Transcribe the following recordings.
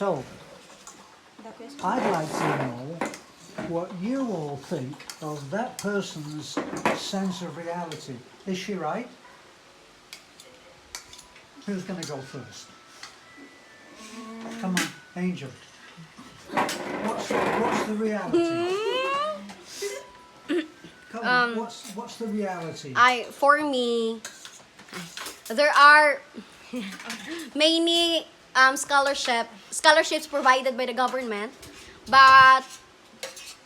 So, I'd like to know what you all think of that person's sense of reality. Is she right? Who's going to go first? Come on, Angel. What's the reality? Come on, what's the reality? For me, there are many scholarships provided by the government, but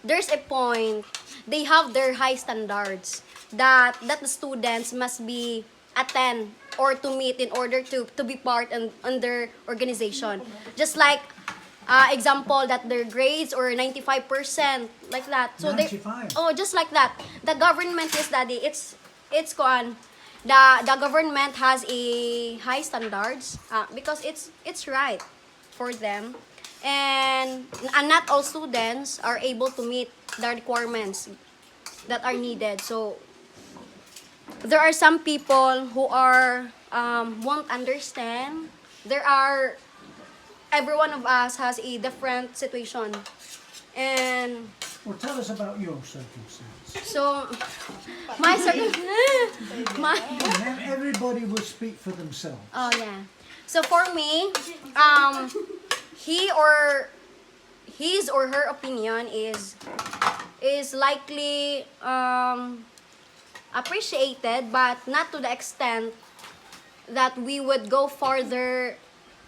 there's a point they have their high standards that the students must be attend or to meet in order to be part on their organization. Just like example that their grades or 95% like that. So 95? just like that. The government is study. It's gone. The government has a high standards because it's right for them, and not all students are able to meet the requirements that are needed. So there are some people who are won't understand. There are every one of us has a different situation, and Well, tell us about your circumstance. so my my And everybody will speak for themselves. oh yeah. So for me, he or his or her opinion is likely appreciated, but not to the extent that we would go farther.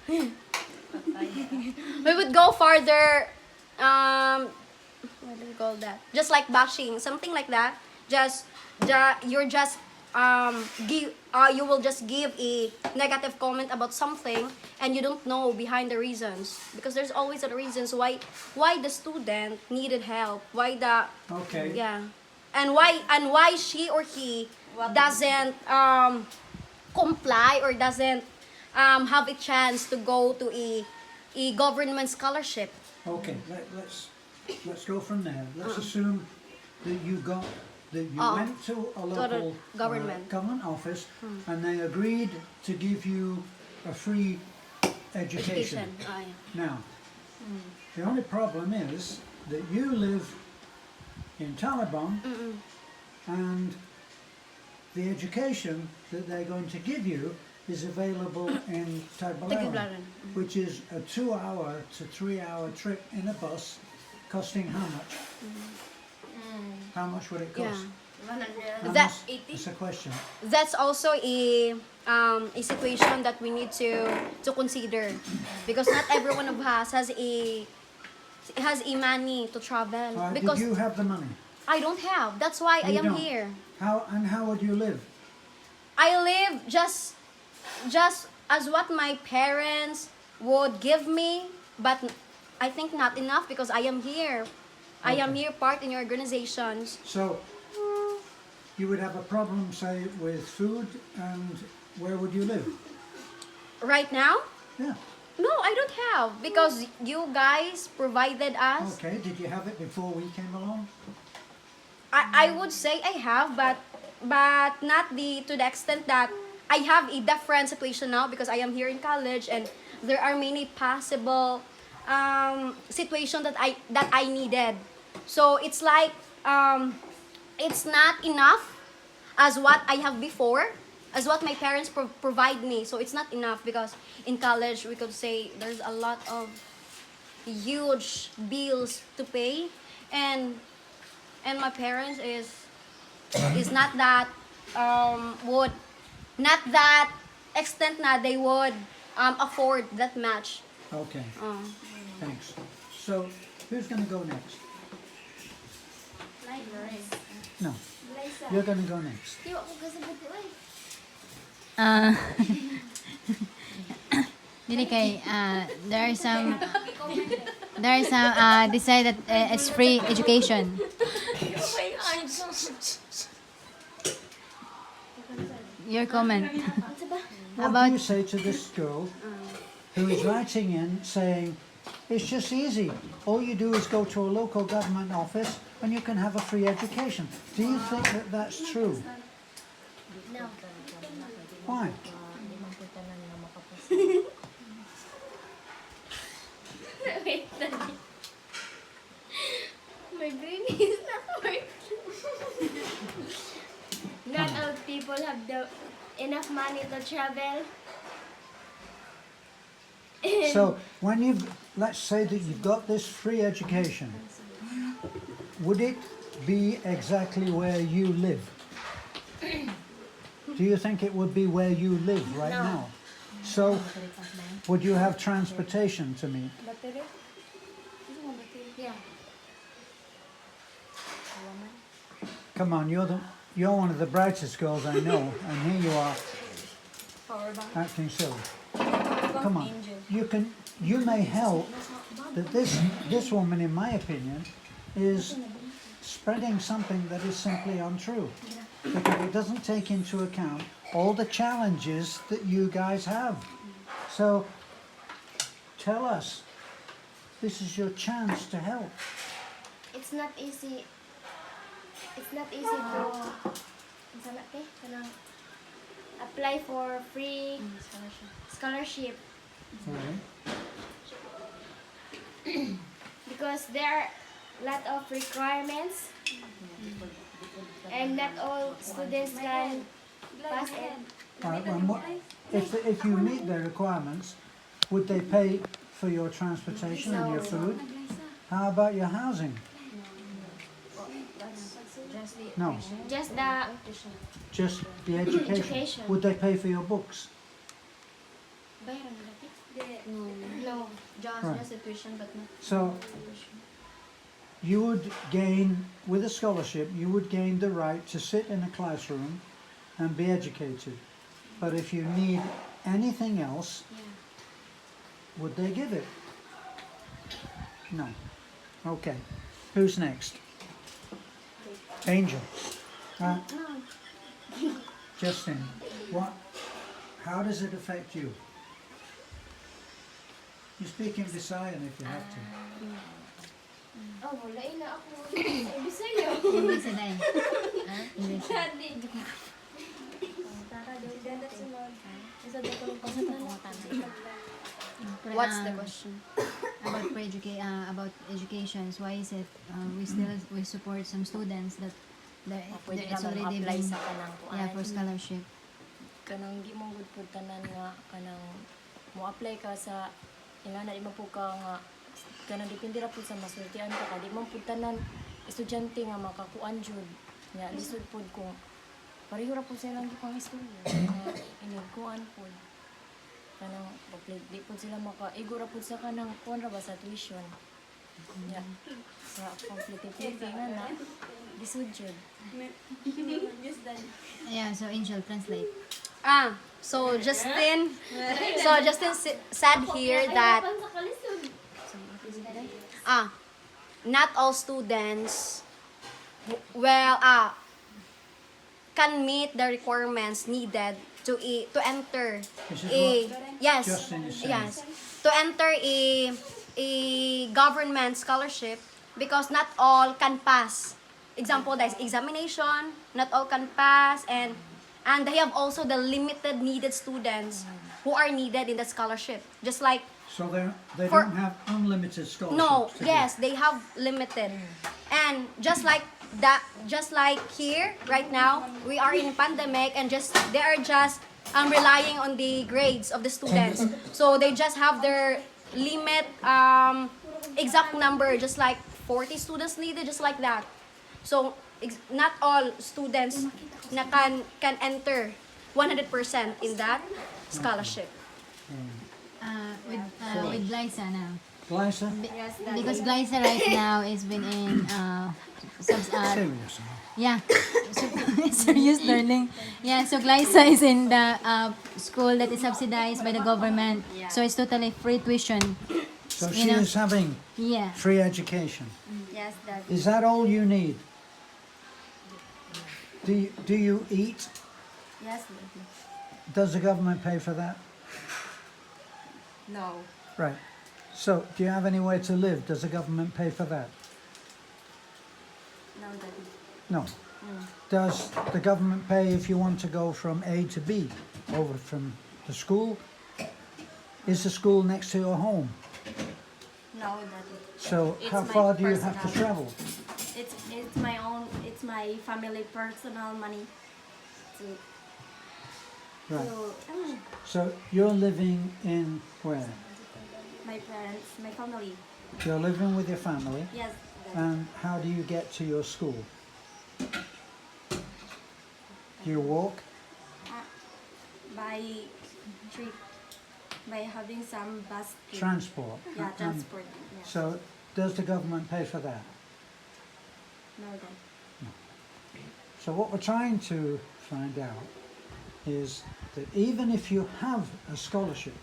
We would go farther. What do you call that? Just like bashing, something like that. You're just you will just give a negative comment about something, and you don't know behind the reasons, because there's always a reasons why the student needed help, why the Okay. yeah, and why she or he doesn't comply or doesn't have a chance to go to a government scholarship. Okay, let's go from there. Let's assume that you went to a local government office and they agreed to give you a free education. Oh, yeah. Now, the only problem is that you live in Taliban and the education that they're going to give you is available in Tagbilaran, Tagbilaran. which is a 2-hour to 3-hour trip in a bus, costing how much? How much would it cost? How That- much? It's a question. That's also a situation that we need to consider, because not every one of us has a money to travel, because Did you have the money? I don't have. That's why I You am don't. here. How would you live? I live just as what my parents would give me, but I think not enough, because I am here. I am Okay. here part in your organizations. So you would have a problem, say, with food, and where would you live? Right now? Yeah. No, I don't have, because you guys provided us. Okay. Did you have it before we came along? I would say I have, but not to the extent that I have a different situation now, because I am here in college and there are many possible situation that I needed. So it's like it's not enough as what I have before, as what my parents provide me. So it's not enough, because in college we could say there's a lot of huge bills to pay, and my parents is not that would not that extent na they would afford that much. Okay. Thanks. So who's going to go next? No. You're going to go next. Dili kay there are some they say that it's free education. Your comment What about do you say to this girl who is writing in saying, it's just easy. All you do is go to a local government office and you can have a free education. Do you think that that's true? Why? enough money to travel. So when let's say that you've got this free education, would it be exactly where you live? Do you think it would be where you live right No. now? So would you have transportation to meet? Yeah. Come on, you're one of the brightest girls I know, and here you are acting silly. Come on, you may help. That this woman, in my opinion, is spreading something that is simply untrue, because it doesn't take into account all the challenges that you guys have. So tell us, this is your chance to help. It's not easy. It's not easy to apply for free scholarship Right? because there are a lot of requirements and not all students can pass it. Right, and if you meet their requirements, would they pay for your transportation and your food? How about your housing? No, Just just the education. Education. Would they pay for your books? no. Right. Just a tuition, but not So you would gain, with a scholarship, you would gain the right to sit in a classroom and be educated. But if you need anything else, would they give it? No. Okay. Who's next? Angel. Justin, how does it affect you? You speak in Visayan if you have to. Oh, wala na ako. Sabi sa'yo. English na dahil. Ha? English. What's the question? About educations, why is it we support some students that Pwede it's naman already apply been sa kanang yeah for scholarship. kanang di mo gud pud tanan nga kanang mo apply ka sa ingana di man pud ka nga kanang depende ra pud sa masultian ka di man pud tanan estudyante nga makakuan jud nya lisod pud kung pareho ra pud sila lang pang istorya nga inigkuan pud kanang di pud sila makaigo ra pud sa kanang kuan ra ba sa tuition nya sa competitive nga na lisod jud. Yeah, so Angel translate. So Justin said here that not all students can meet the requirements needed to enter This is a what Justin is saying. yes to enter a government scholarship, because not all can pass. Example, there's examination, not all can pass, and they have also the limited needed students who are needed in the scholarship. Just like, So they For- don't have unlimited scholarships. no, to yes, give. they have limited. And just like that, just like here, right now, we are in pandemic, and they are just relying on the grades of the students. So they just have their limit, exact number, just like 40 students needed, just like that. So not all students na can enter 100% in that scholarship. With Glyza now. Glyza? Because Glyza right now is been in Serious. yeah, serious learning. Yeah, so Glyza is in the school that is subsidized by the government. So it's totally free tuition. So You she know. is having Yeah. free education. Yes, Dad. Is that all you need? Do you eat? Yes, Does the government pay for that? No. Right. So do you have anywhere to live? Does the government pay for that? No, Daddy. No. Does the government pay if you want to go from A to B over from the school? Is the school next to your home? No, Daddy. So It's how my far do you have to personal. travel? It's my own. It's my family personal money. So Right. So, So you're living in where? my parents, my family. You're living with your family, Yes, and how do you get to your school? Do you walk? by trip, by having some bus trip. Transport? Yeah, And transport. Yeah. so does the government pay for that? No, then. So what we're trying to find out is that even if you have a scholarship,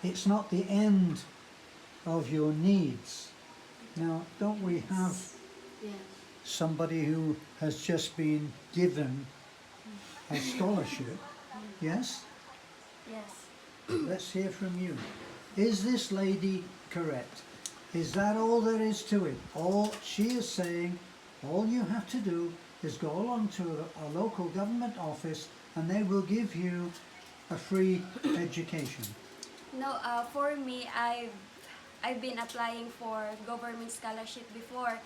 it's not the end of your needs. Now, don't we have somebody who has just been given a scholarship? Yes? Yes. Let's hear from you. Is this lady correct? Is that all there is to it? All she is saying, all you have to do is go along to a local government office and they will give you a free education. No, for me, I've been applying for government scholarship before.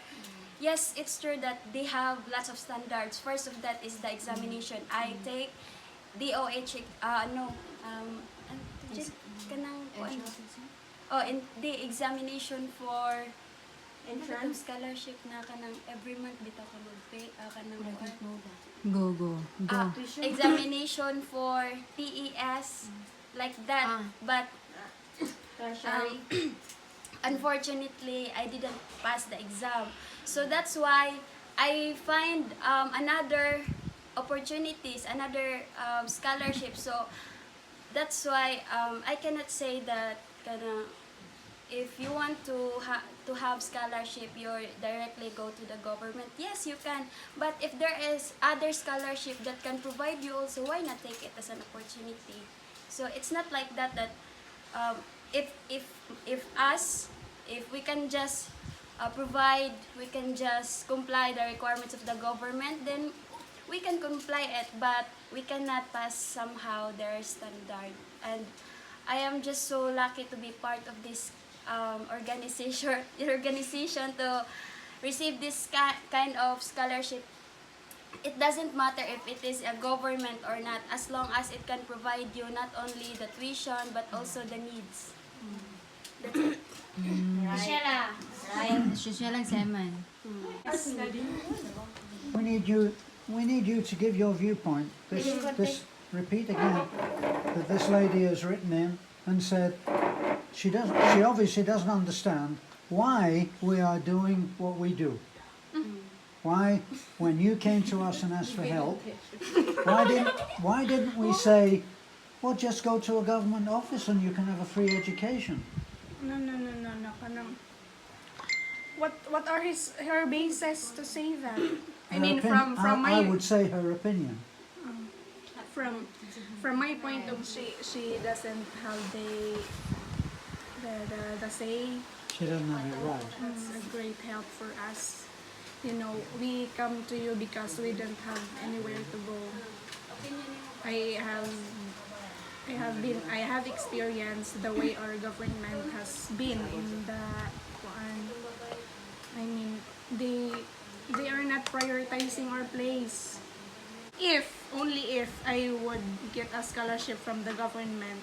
Yes, it's true that they have lots of standards. First of that is the examination. I take DOH, in the examination for entrance scholarship na kanang every month bitaw ka mag-pay kanang Go. examination for TES like that, but unfortunately I didn't pass the exam, so that's why I find another opportunities, another scholarship. So that's why I cannot say that if you want to have scholarship, you directly go to the government. Yes, you can. But if there is other scholarship that can provide you also, why not take it as an opportunity? So it's not like that. That if we can just provide, we can just comply the requirements of the government, then we can comply it. But we cannot pass somehow their standard. And I am just so lucky to be part of this organization to receive this kind of scholarship. It doesn't matter if it is a government or not, as long as it can provide you not only the tuition but also the needs. That's it. Social lang si Eman. We need you to give your viewpoint. This repeat again that this lady has written in and said she obviously doesn't understand why we are doing what we do. Why, when you came to us and asked for help, why didn't we say, well, just go to a government office and you can have a free education? No. Kanang, what are her bases to say that? I mean, from I my would say her opinion. from my point of she doesn't have the say. She doesn't have it right. It's a great help for us. You know, we come to you because we don't have anywhere to go. I have experienced the way our government has been in the I mean, they are not prioritizing our place. Only if I would get a scholarship from the government,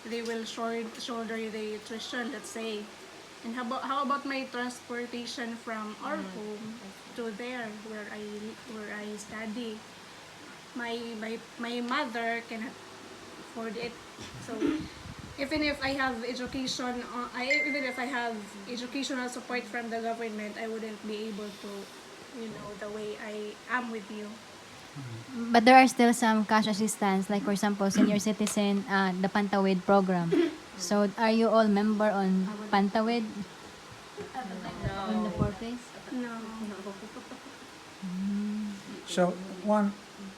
they will shoulder the tuition, let's say. And how about my transportation from our home to there where I study? My mother cannot afford it. So even if I have education, even if I have educational support from the government, I wouldn't be able to, the way I am with you. But there are still some cash assistance, like for example, senior citizen, the Pantawid program. So are you all member on Pantawid? In the workplace? No. So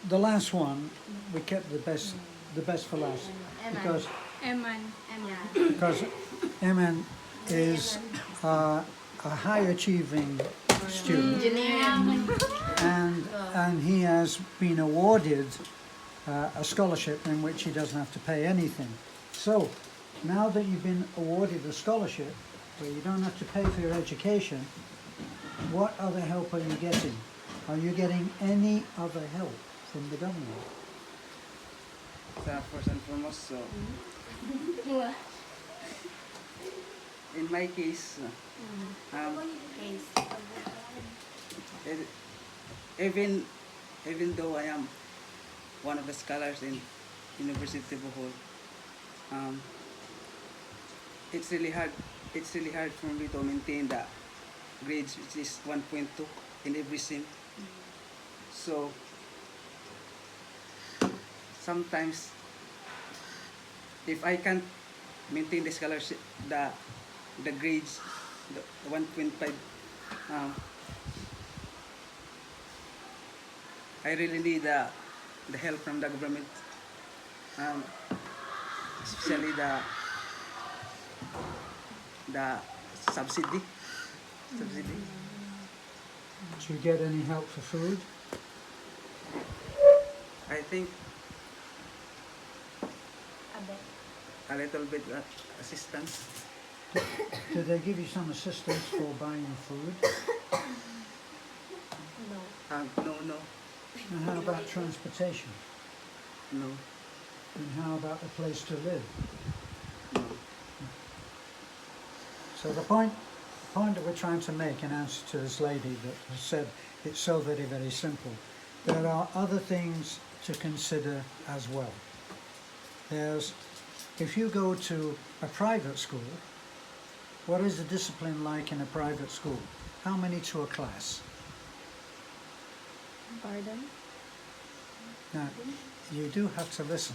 the last one, we kept the best for last because Eman is a high achieving student, and he has been awarded a scholarship in which he doesn't have to pay anything. So now that you've been awarded a scholarship where you don't have to pay for your education, what other help are you getting? Are you getting any other help from the government? first and foremost, so in my case, e- even though I am one of the scholars in University of Bohol, it's really hard. It's really hard for me to maintain the grades, which is 1.2 in every sim. So sometimes, if I can't maintain the scholarship, the grades, the 1.5, I really need the help from the government, especially the subsidy. Subsidy. Do you get any help for food? I think a little bit assistance. Do they give you some assistance for buying food? No, And how about transportation? no. And how about a place to live? So the point that we're trying to make in answer to this lady that has said it's so very, very simple, there are other things to consider as well. If you go to a private school, what is the discipline like in a private school? How many to a class? Pardon? Now, you do have to listen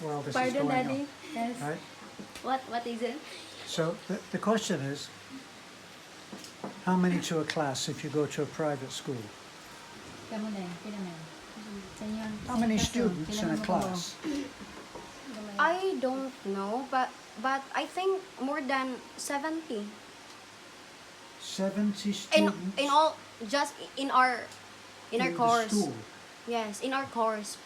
while this is Pardon, going Daddy? on. Yes. Right? What is it? So the question is, how many to a class if you go to a private school? Kamu din, pila man? Sa inyo, How sa many kaso, students pila in man a mo class? I don't know, but I think more than 70. 70 In students all, just in our in course. the school. Yes, in our course.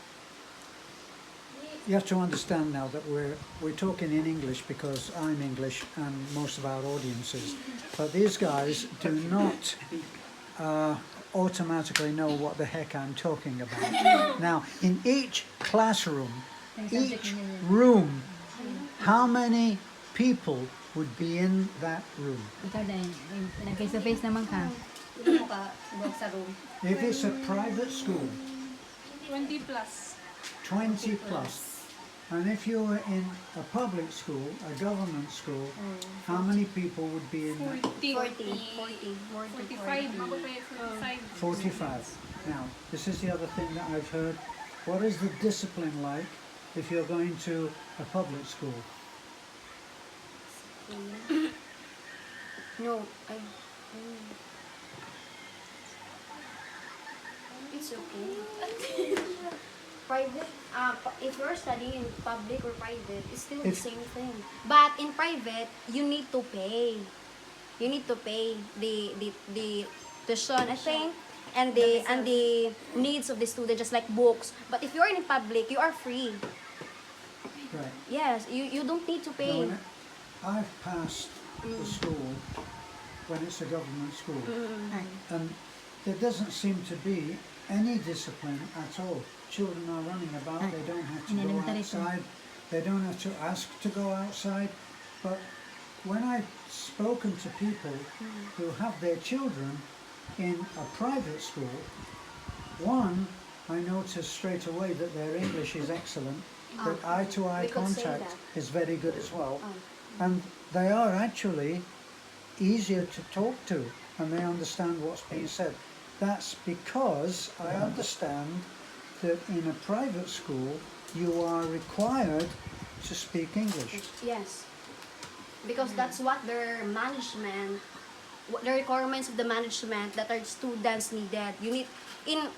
You have to understand now that we're talking in English because I'm English and most of our audience is. But these guys do not automatically know what the heck I'm talking about. Now, in each classroom, each room, how many people would be in that room? Ikaw din, face to face naman ka. If it's a private school, 20 plus. 20 plus. And if you were in a public school, a government school, how many people would be in that? 40. 40. More than 45. 40. 45. Now, this is the other thing that I've heard. What is the discipline like if you're going to a public school? No, it's okay. Private, if you're studying in public or private, it's still the same thing. But in private, you need to pay. You need to pay the tuition, I think, and the needs of the student, just like books. But if you're in public, you are free. Right. Yes, you don't need to Now, pay. when I've passed the school when it's a government school, and there doesn't seem to be any discipline at all. Children are running about, they don't have to go outside, they don't have to ask to go outside. But when I've spoken to people who have their children in a private school, one, I noticed straight away that their English is excellent, that eye-to-eye we could say contact that. is very good as well. And they are actually easier to talk to, and they understand what's being said. That's because I understand that in a private school you are required to speak English. Yes, because that's what their management, the requirements of the management that our students needed. You need,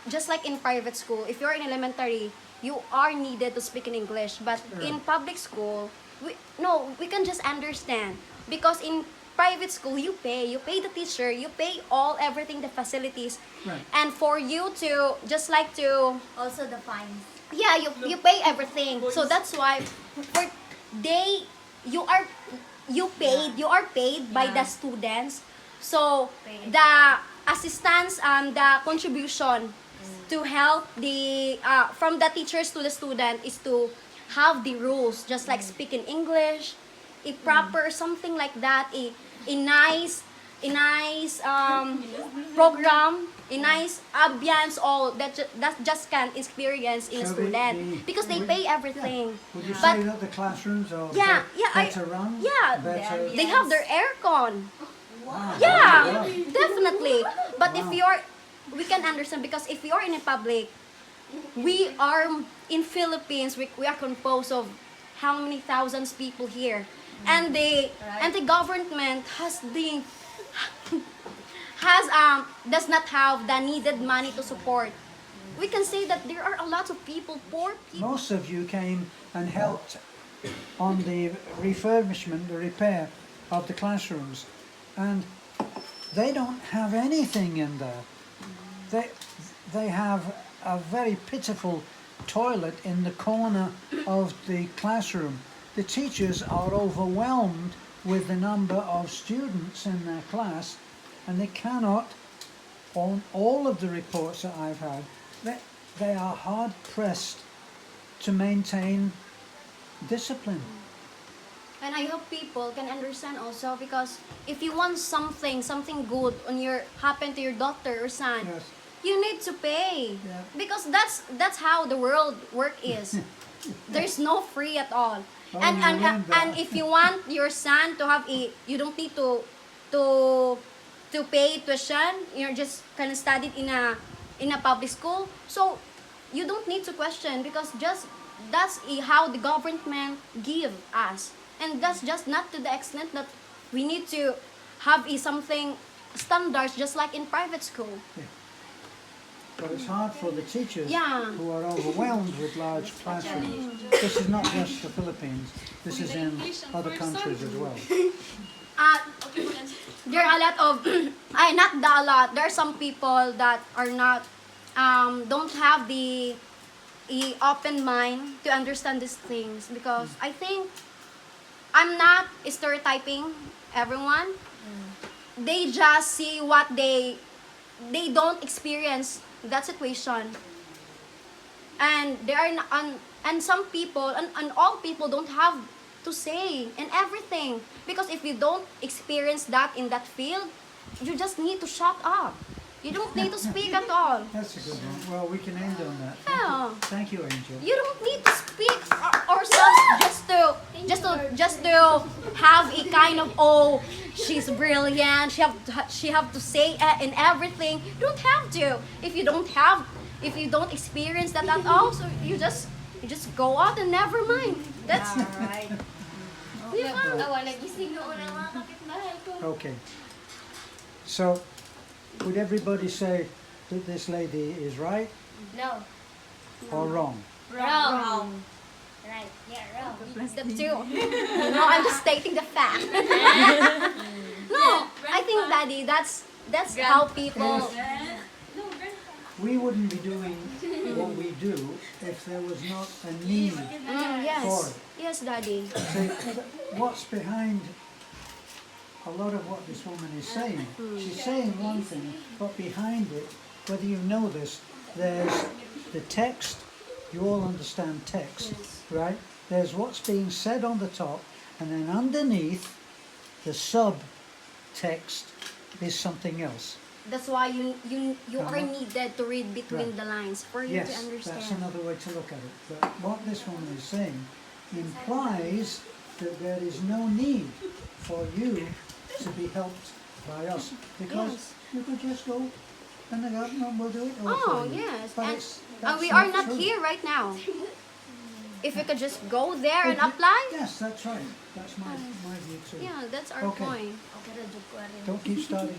just like in private school, if you're in elementary, you are needed to speak in English. But in public school, we can just understand, because in private school you pay the teacher, you pay everything, the facilities, Right. and for you to just like to Also the fines. yeah, you pay everything. So that's why for you are paid by the students. So the assistance, the contribution to help the from the teachers to the student is to have the rules, just like speaking English, a proper something like that, a nice program, a nice ambience, all that just can experience in a So student because they pay everything. Would you But say that the classrooms are Yeah, yeah, better run? yeah, Better, they have their aircon. Wow. Yeah, definitely. But if you're, we can understand because if you're in a public, we are in Philippines. We are composed of how many thousands people here, and the government does not have the needed money to support. We can say that there are a lot of people, poor people. Most of you came and helped on the refurbishment, the repair of the classrooms, and they don't have anything in there. They have a very pitiful toilet in the corner of the classroom. The teachers are overwhelmed with the number of students in their class, and they cannot, on all of the reports that I've had, they are hard pressed to maintain discipline. And I hope people can understand also because if you want something good on your happen to your daughter or son, Yes. you need to pay. Yeah. Because that's how the world work is. There's no free at all. Oh, and you and learned that. and if you want your son to have you don't need to pay tuition. You're just kind of studied in a public school. So you don't need to question because that's how the government give us. And that's just not to the extent that we need to have something standards just like in private school. But it's hard for the teachers Yeah. who are overwhelmed with large classrooms. This is not just the Philippines, this is in other countries as well. There are a lot of there are some people that are not don't have the open mind to understand these things because I think I'm not stereotyping everyone. They just see what they don't experience that situation, and there are and some people and all people don't have to say in everything because if you don't experience that in that field, you just need to shut up. You don't need to speak at all. That's a good one. Well, we can end on that. Yeah. Thank you, Angel. You don't need to speak ourselves just to have a kind of she's brilliant. She have to say in everything. You don't have to if you don't experience that at all. So you just go out and never mind. That's Alright. di ba? Awa, nagising noon ang mga kapitbahay ko. Okay. So, would everybody say that this lady is right No. or wrong? Wrong. Right. Yeah, wrong. The two. No, I'm just stating the fact. No, I think, Daddy, that's how people. We wouldn't be doing what we do if there was not a need for Yes, it. yes, Daddy. See, what's behind a lot of what this woman is saying? She's saying one thing, but behind it, whether you know this, there's the text. You all understand text, right? There's what's being said on the top, and then underneath, the subtext is something else. That's why you are Uh-huh. needed to read between Right. the lines for you to Yes, understand. that's another way to look at it. But what this woman is saying implies that there is no need for you to be helped by us because you could just go and the government will do it all Oh for you. yes, But and that's we are not true. here right now. If we could just go there and But apply, Yes, that's right. That's my view too. yeah, that's our Okay. point. Don't keep starting.